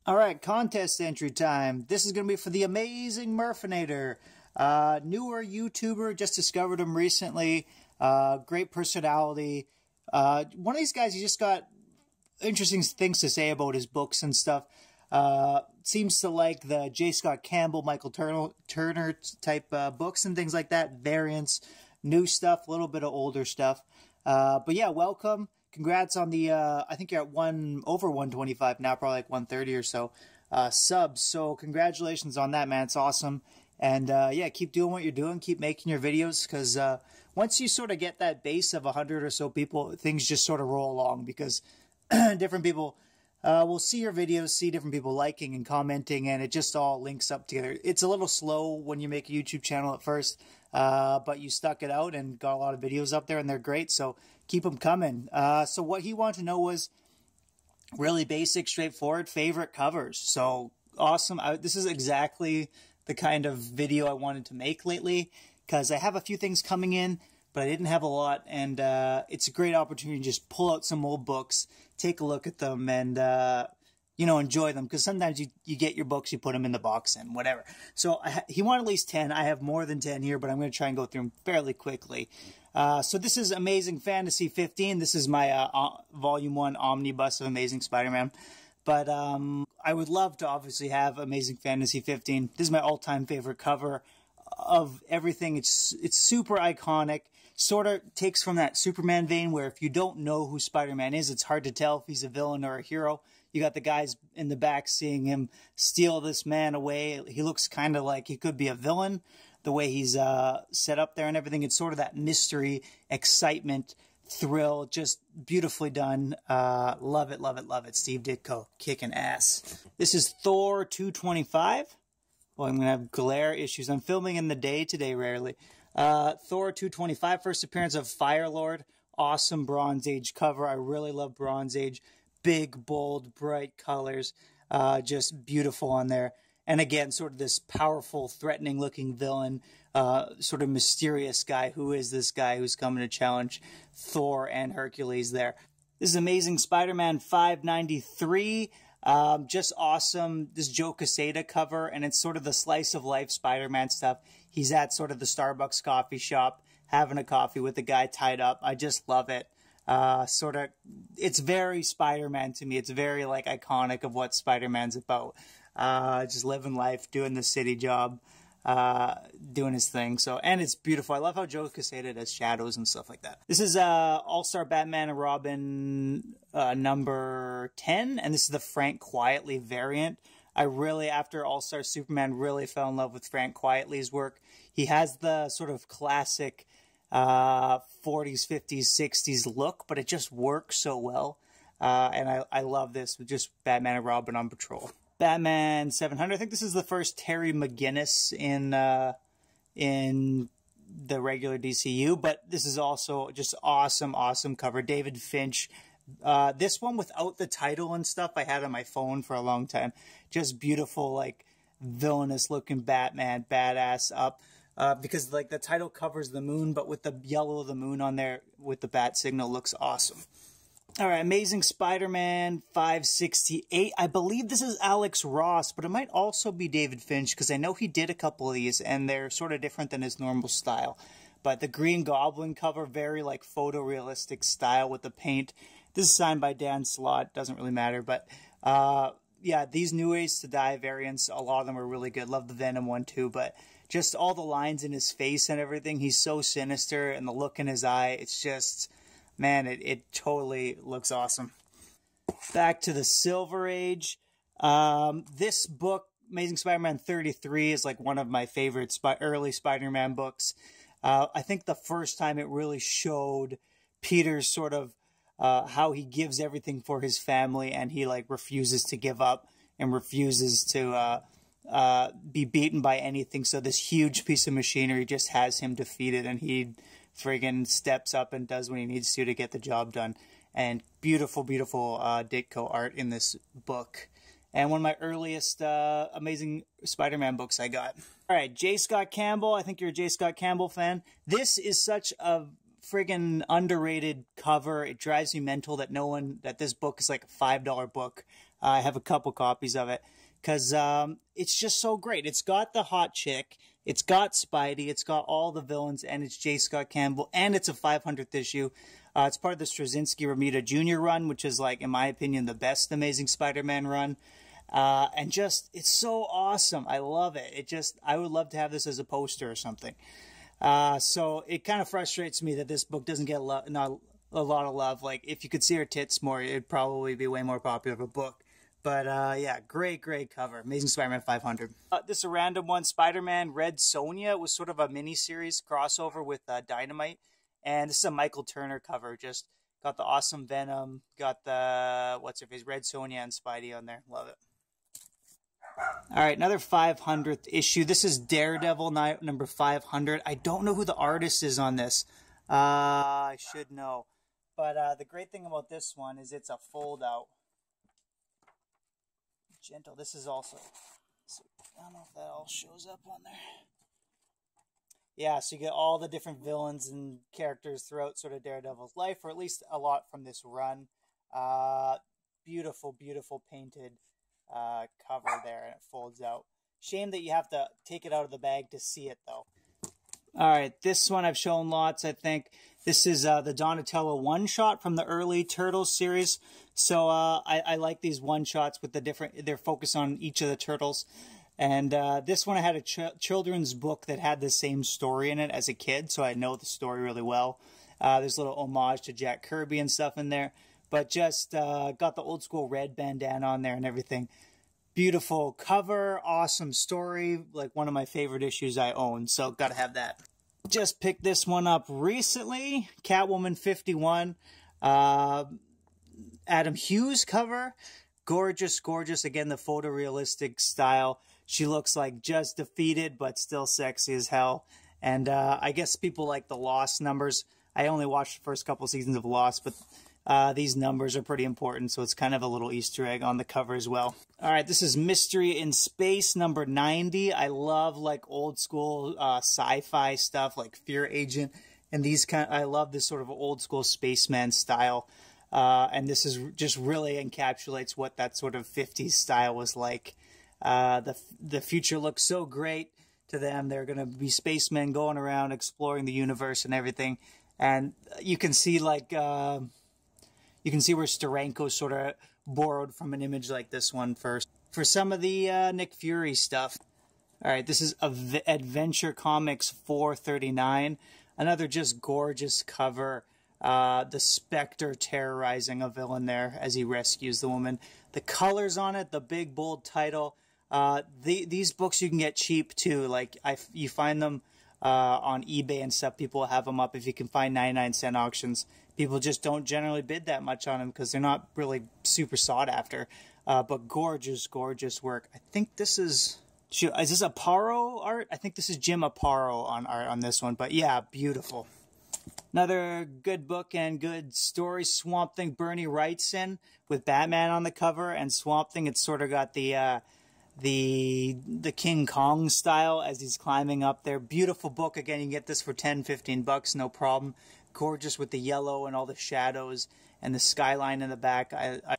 All right, contest entry time. This is going to be for the Amazing Murfinator. Newer YouTuber, just discovered him recently. Great personality. One of these guys, he just got interesting things to say about his books and stuff. Seems to like the J. Scott Campbell, Michael Turner type books and things like that. Variants, new stuff, a little bit of older stuff. But yeah, welcome. Congrats on the, I think you're at over 125 now, probably like 130 or so, subs. So congratulations on that, man. It's awesome. And, yeah, keep doing what you're doing. Keep making your videos because, once you sort of get that base of 100 or so people, things just sort of roll along because different people, will see your videos, see different people liking and commenting, and it just all links up together. It's a little slow when you make a YouTube channel at first, but you stuck it out and got a lot of videos up there, and they're great, so keep them coming. So what he wanted to know was really basic, straightforward, favorite covers. So awesome. This is exactly the kind of video I wanted to make lately, because I have a few things coming in, but I didn't have a lot, and it's a great opportunity to just pull out some old books, take a look at them, and, you know, enjoy them, because sometimes you get your books, you put them in the box and whatever. So he wanted at least 10. I have more than 10 here, but I'm going to try and go through them fairly quickly. So this is Amazing Fantasy 15. This is my Volume 1 omnibus of Amazing Spider-Man. But I would love to obviously have Amazing Fantasy 15. This is my all-time favorite cover of everything. It's super iconic. Sort of takes from that Superman vein where if you don't know who Spider-Man is, it's hard to tell if he's a villain or a hero. You got the guys in the back seeing him steal this man away. He looks kind of like he could be a villain, the way he's set up there and everything. It's sort of that mystery, excitement, thrill, just beautifully done. Love it, love it, love it. Steve Ditko, kicking ass. This is Thor 225. Well, I'm going to have glare issues. I'm filming in the day today, rarely. Thor 225, first appearance of Firelord. Awesome Bronze Age cover. I really love Bronze Age. Big, bold, bright colors. Just beautiful on there. And again, sort of this powerful, threatening-looking villain. Sort of mysterious guy. Who is this guy who's coming to challenge Thor and Hercules there? This is Amazing Spider-Man 593. Just awesome. This Joe Quesada cover, and it's sort of the slice of life Spider-Man stuff. He's at sort of the Starbucks coffee shop, having a coffee with the guy tied up. I just love it. Sort of, it's very Spider-Man to me. It's very like iconic of what Spider-Man's about. Just living life, doing the city job, doing his thing. So, and it's beautiful. I love how Joe Quesada does shadows and stuff like that. This is All-Star Batman and Robin number 10, and this is the Frank Quietly variant. I really, after All-Star Superman, really fell in love with Frank Quietly's work. He has the sort of classic 40s, 50s, 60s look, but it just works so well. And I love this with just Batman and Robin on patrol. Batman 700. I think this is the first Terry McGinnis in the regular DCU, but this is also just awesome, awesome cover. David Finch. This one without the title and stuff I had on my phone for a long time. Just beautiful, like villainous looking Batman, badass up. Because like the title covers the moon, but with the yellow of the moon on there with the bat signal looks awesome. All right, Amazing Spider-Man 568. I believe this is Alex Ross, but it might also be David Finch because I know he did a couple of these and they're sort of different than his normal style. But the Green Goblin cover, very like photorealistic style with the paint. This is signed by Dan Slott, doesn't really matter, but yeah, these New Ways to Die variants, a lot of them are really good. Love the Venom one too, but just all the lines in his face and everything, he's so sinister, and the look in his eye, it's just, man, it totally looks awesome. Back to the Silver Age. This book, Amazing Spider-Man 33, is like one of my favorite early Spider-Man books. I think the first time it really showed Peter's sort of how he gives everything for his family, and he like refuses to give up and refuses to be beaten by anything. So this huge piece of machinery just has him defeated, and he friggin' steps up and does what he needs to get the job done. And beautiful, beautiful Ditko art in this book. And one of my earliest Amazing Spider-Man books I got. All right, J. Scott Campbell. I think you're a J. Scott Campbell fan. This is such a friggin' underrated cover. It drives me mental that that this book is like a $5 book. I have a couple copies of it because it's just so great. It's got the hot chick, it's got Spidey, it's got all the villains, and it's J. Scott Campbell, and it's a 500th issue. It's part of the Straczynski Romita Jr. run, which is, like, in my opinion, the best Amazing Spider-Man run. And just, it's so awesome. I love it. I would love to have this as a poster or something. So it kind of frustrates me that this book doesn't get not a lot of love. Like, if you could see her tits more, it'd probably be way more popular of a book. But, yeah, great cover. Amazing Spider-Man 500. This is a random one. Spider-Man Red Sonja was sort of a mini-series crossover with Dynamite. And this is a Michael Turner cover. Just got the awesome Venom, got the, what's-her-face, Red Sonja and Spidey on there. Love it. All right, another 500th issue. This is Daredevil number 500. I don't know who the artist is on this. I should know. But the great thing about this one is it's a fold-out. Gentle. This is also... I don't know if that all shows up on there. Yeah, so you get all the different villains and characters throughout sort of Daredevil's life, or at least a lot from this run. Beautiful painted cover there, and it folds out. Shame that you have to take it out of the bag to see it, though. All right, this one I've shown lots, I think. This is the Donatello one-shot from the early Turtles series. So I like these one-shots with the different... They're focused on each of the Turtles. And this one I had a children's book that had the same story in it as a kid, so I know the story really well. There's a little homage to Jack Kirby and stuff in there. But just got the old school red bandana on there and everything. Beautiful cover, awesome story, like one of my favorite issues I own, so gotta have that. Just picked this one up recently, Catwoman 51. Adam Hughes cover. Gorgeous. Again, the photorealistic style. She looks like just defeated, but still sexy as hell. And I guess people like the Lost numbers. I only watched the first couple seasons of Lost, but these numbers are pretty important, so it's kind of a little Easter egg on the cover as well. All right, this is Mystery in Space number 90. I love like old school sci-fi stuff like Fear Agent, and I love this sort of old school spaceman style. And this is just really encapsulates what that sort of 50s style was like. The future looks so great to them. They're going to be spacemen going around exploring the universe and everything. And you can see like you can see where Steranko sort of borrowed from an image like this one first for some of the Nick Fury stuff. All right, this is Adventure Comics 439. Another just gorgeous cover. The Spectre terrorizing a villain there as he rescues the woman. The colors on it, the big bold title. These books you can get cheap too. Like you find them on eBay and stuff. People have them up if you can find 99-cent auctions. People just don't generally bid that much on them because they're not really super sought after. But gorgeous work. I think this is... Shoot, is this Aparo art? I think this is Jim Aparo on art on this one. But yeah, beautiful. Another good book and good story, Swamp Thing. Bernie Wrightson with Batman on the cover, and Swamp Thing, it's sort of got the King Kong style as he's climbing up there. Beautiful book. Again, you can get this for 10-15 bucks, no problem. Gorgeous with the yellow and all the shadows and the skyline in the back.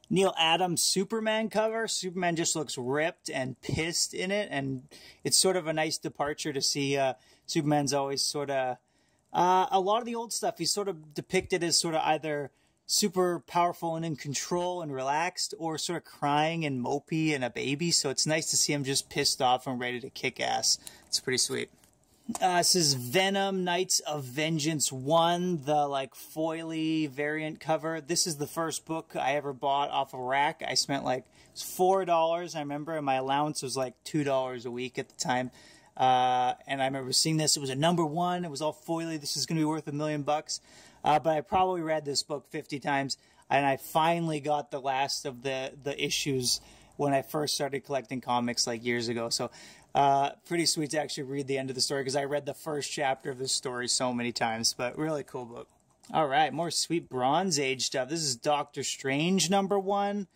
Neil Adams Superman cover. Superman just looks ripped and pissed in it, and it's sort of a nice departure to see. Superman's always sort of... a lot of the old stuff, he's sort of depicted as sort of either super powerful and in control and relaxed, or sort of crying and mopey and a baby. So it's nice to see him just pissed off and ready to kick ass. It's pretty sweet. This is Venom Knights of Vengeance 1, the like foily variant cover. This is the first book I ever bought off a rack. I spent like $4, I remember, and my allowance was like $2 a week at the time. And I remember seeing this. It was a #1. It was all foily. This is going to be worth $1 million bucks. But I probably read this book 50 times, and I finally got the last of the issues when I first started collecting comics like years ago. So pretty sweet to actually read the end of the story because I read the first chapter of this story so many times. But really cool book. All right, more sweet Bronze Age stuff. This is Doctor Strange #1.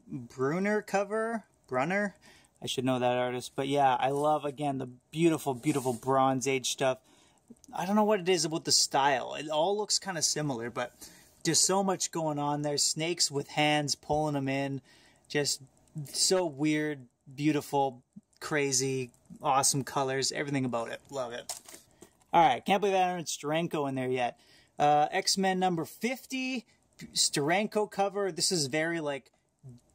Brunner cover. Brunner. I should know that artist. But yeah, I love, again, the beautiful Bronze Age stuff. I don't know what it is about the style. It all looks kind of similar, but there's so much going on there. Snakes with hands pulling them in. Just so weird, beautiful, crazy, awesome colors, everything about it. Love it. All right, can't believe I haven't Steranko in there yet. X-Men number 50, Steranko cover. This is very, like,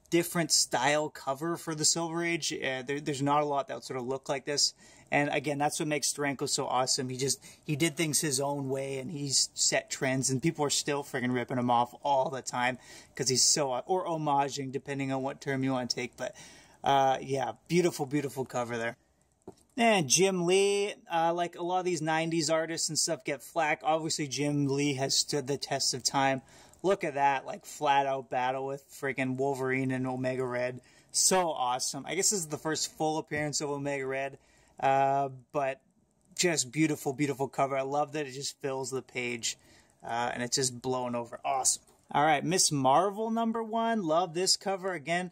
different style cover for the Silver Age. There's not a lot that sort of look like this. And again, that's what makes Steranko so awesome. He did things his own way, and he's set trends, and people are still friggin' ripping him off all the time because he's so, or homaging, depending on what term you want to take. But yeah, beautiful, beautiful cover there. And Jim Lee, like a lot of these 90s artists and stuff get flack. Obviously, Jim Lee has stood the test of time. Look at that, like, flat-out battle with freaking Wolverine and Omega Red. So awesome. I guess this is the first full appearance of Omega Red. But just beautiful, beautiful cover. I love that it just fills the page, and it's just blown over. Awesome. All right, Miss Marvel number 1. Love this cover. Again,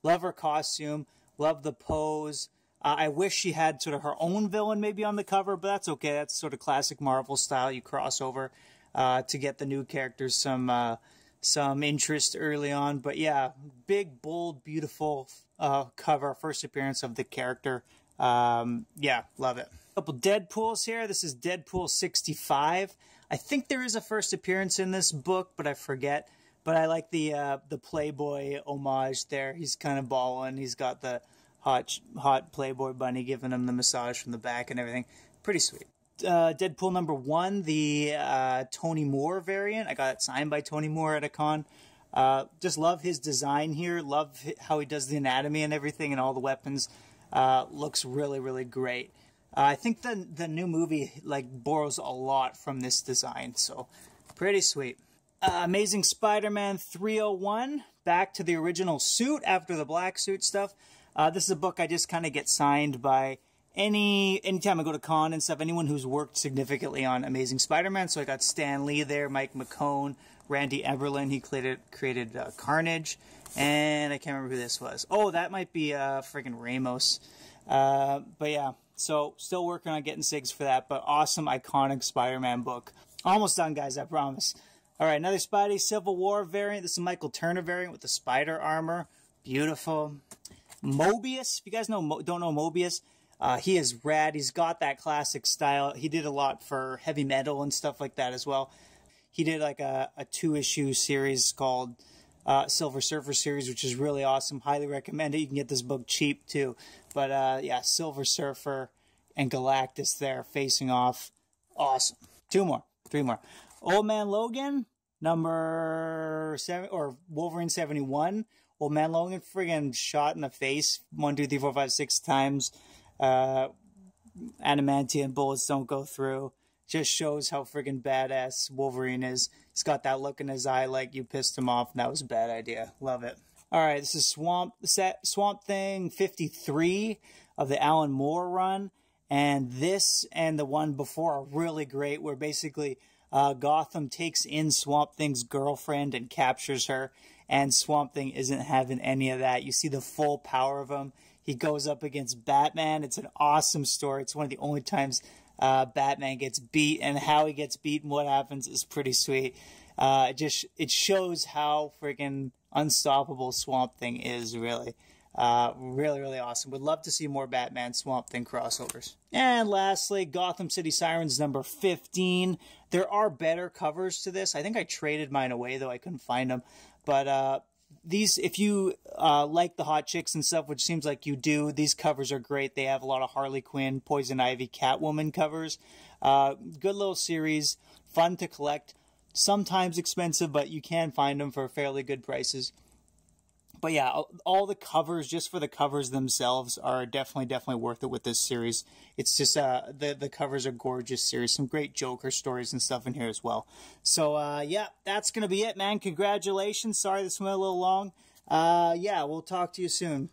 love her costume. Love the pose. I wish she had sort of her own villain maybe on the cover, but that's okay. That's sort of classic Marvel style. You cross over to get the new characters some interest early on. But yeah, big, bold, beautiful cover. First appearance of the character. Yeah, love it. A couple Deadpools here. This is Deadpool 65. I think there is a first appearance in this book, but I forget. But I like the Playboy homage there. He's kind of balling. He's got the hot Playboy bunny giving him the massage from the back and everything. Pretty sweet. Deadpool number 1, the Tony Moore variant. I got it signed by Tony Moore at a con. Just love his design here. Love how he does the anatomy and everything and all the weapons. Looks really, really great. I think the new movie like borrows a lot from this design, so pretty sweet. Amazing Spider-Man 301, back to the original suit after the black suit stuff. This is a book I just kind of get signed by anytime I go to con and stuff, anyone who's worked significantly on Amazing Spider-Man. So I got Stan Lee there, Mike McCone, Randy Eberlin. He created Carnage. And I can't remember who this was. Oh, that might be friggin' Ramos. But yeah, so still working on getting SIGs for that. But awesome, iconic Spider-Man book. Almost done, guys, I promise. All right, another Spidey Civil War variant. This is Michael Turner variant with the spider armor. Beautiful. Mobius. If you guys don't know Mobius, he is rad. He's got that classic style. He did a lot for heavy metal and stuff like that as well. He did like a 2-issue series called Silver Surfer series, which is really awesome. Highly recommend it. You can get this book cheap too. But yeah, Silver Surfer and Galactus there facing off. Awesome. 3 more. Old Man Logan, number 7, or Wolverine 71. Old Man Logan friggin' shot in the face 1, 2, 3, 4, 5, 6 times. Adamantium bullets don't go through. Just shows how friggin' badass Wolverine is. He's got that look in his eye like you pissed him off and that was a bad idea. Love it. All right, this is Swamp Thing 53 of the Alan Moore run. And this and the one before are really great, where basically Gotham takes in Swamp Thing's girlfriend and captures her. And Swamp Thing isn't having any of that. You see the full power of him. He goes up against Batman. It's an awesome story. It's one of the only times Batman gets beat, and how he gets beat and what happens is pretty sweet. It shows how freaking unstoppable Swamp Thing is, really. Really, really awesome. Would love to see more Batman Swamp Thing crossovers. And lastly, Gotham City Sirens number 15. There are better covers to this. I think I traded mine away, though I couldn't find them. But these, if you like the hot chicks and stuff, which seems like you do, these covers are great. They have a lot of Harley Quinn, Poison Ivy, Catwoman covers. Good little series, fun to collect. Sometimes expensive, but you can find them for fairly good prices. But yeah, all the covers, just for the covers themselves, are definitely worth it with this series. It's just, the covers are gorgeous series. Some great Joker stories and stuff in here as well. So, yeah, that's going to be it, man. Congratulations. Sorry this went a little long. Yeah, we'll talk to you soon.